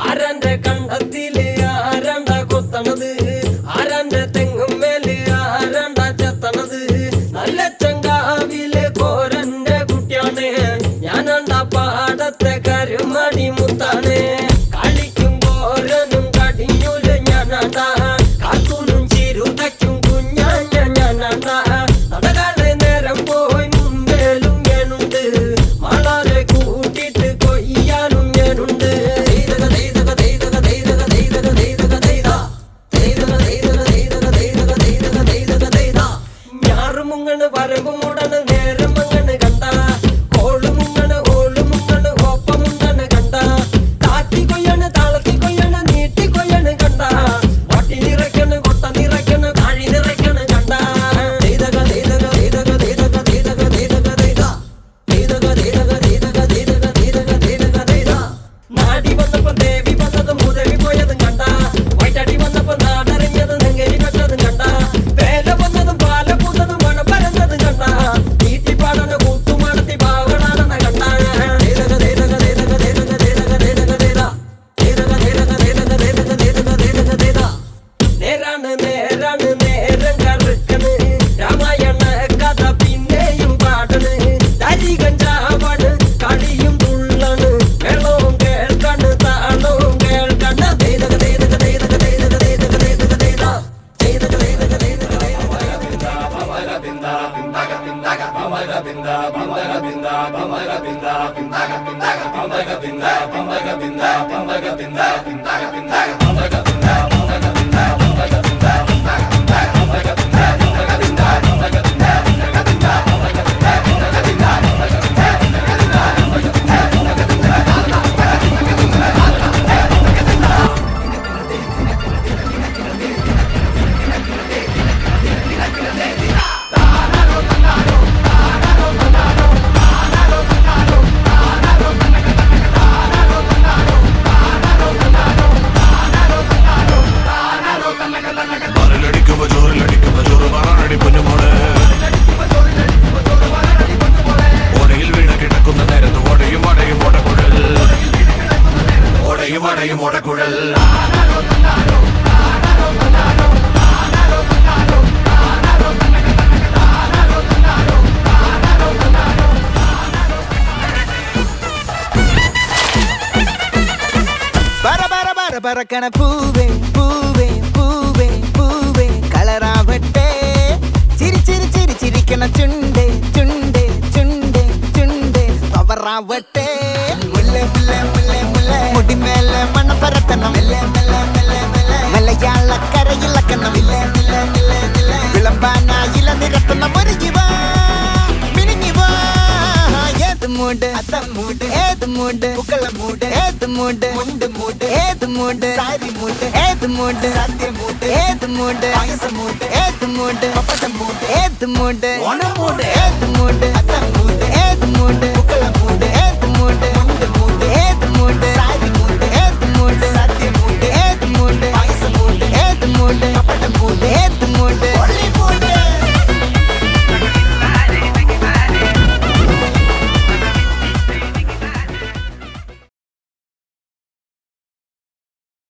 ആരാന്റെ കണ്ടത്തില് ആരാണ്ടാ കൊത്തണത്, ആരാന്റെ തെങ്ങും മേല് ആരാണ്ടാ ചെത്തണത്. നല്ല ചങ്കാവിലെ കോരന്റെ കുട്ടിയാണ്, ഞാനാണ്ടാ പാടത്തെ കരുമണി മുത്താണ്. കളിക്കും കോരനും കടിഞ്ഞൂല് ഞാനാണ്ടാ, കാത്തൂനും ചിരുതയ്ക്കും കുഞ്ഞാഞ്ഞ ഞാനാണ്ടാ. നടകാതെ നേരം പോയി മുമ്പേലും ഞാനുണ്ട്, മാളാരെ കൂട്ടിട്ട് കൊയ്യാനും ഞാനുണ്ട്. മുങ്ങണ് വരമ്പ് മൂടണ് നേരം മങ്ങണ് കണ്ട, കോള് മുങ്ങണ് ഓള് മുങ്ങണ് ഒപ്പമുണ്ടണ് കണ്ട. താത്തി കൊയ്യണ് താളത്തി കൊയ്യണ് നീട്ടി കൊയ്യണ് കണ്ട, വട്ടി നിറയ്ക്കണ് കൊട്ട നിറയ്ക്കണ് താഴി നിറയ്ക്കണ് കണ്ട. നാടി വന്നപ്പോ ദേവി വന്നതും മുതവി പോയതും കണ്ട, വൈറ്റാടി വന്നപ്പോ നാടറിഞ്ഞതും നെങ്കരി വെച്ചതും കണ്ട. വേല വന്നതും പാല പൂത്തതും മഴ പരന്നതും കണ്ട, നീട്ടിപ്പാടന കൂത്തുമാടത്തി പാവളാണെന്ന കണ്ട. നേരാണ് നേരാണ് നേരം കറുക്കണ്, രാമായണ കഥ പിന്നെയും പാടണ്. തരി കഞ്ചാവാണ് കളിയും തുള്ളണ്, വെള്ളവും കേൾക്കണ് താളവും കേൾക്കണ്. ഓടക്കുഴൽ പറക്കണ പൂവേ പൂവേ പൂവേ പൂവേ കളറാവട്ടെ. ചിരി ചിരി ചിരി ചിരിക്കണ ചുണ്ടേ ചുണ്ടേ ചുണ്ടേ ചുണ്ടേ പവറാവട്ടെ. മുല്ലേ മുല്ലേ മുല്ലേ മുല്ലേ മുടിമേലെ മണം പരത്തണം, മലയാളക്കരയിളക്കണം. വിളമ്പാനായില നിരത്തണം. ഒരുങ്ങിവാ മിനിങ്ങിവാ. ഏത് മൂട് അത്തം മൂട്, ഏത് മൂട് പുക്കള മൂട്, ഏത് മൂട് മുണ്ട് മൂട്, ഏത് മൂട് സാരി മൂട്, ഏത് മൂട് സത്യം മൂട്, ഏത് മൂട് പായസ മൂട്, ഏത് മൂട് പപ്പടം മൂട്, ഏത് മൂട് ഓണം മൂട്, ഏത് മൂട് അത്തം മൂട്, ഏത് മൂട് പുക്കള മൂട്, ഏത് മൂട് മുണ്ട് മൂട്, ഏത് മൂട് സാരി മൂട്, ഏത് മൂട് സത്യം മൂട്, ഏത് മൂട് പായസ മൂട്, ഏത് മൂട് പപ്പടം മൂട്, ഏത് മൂട് ഒളി മൂട്.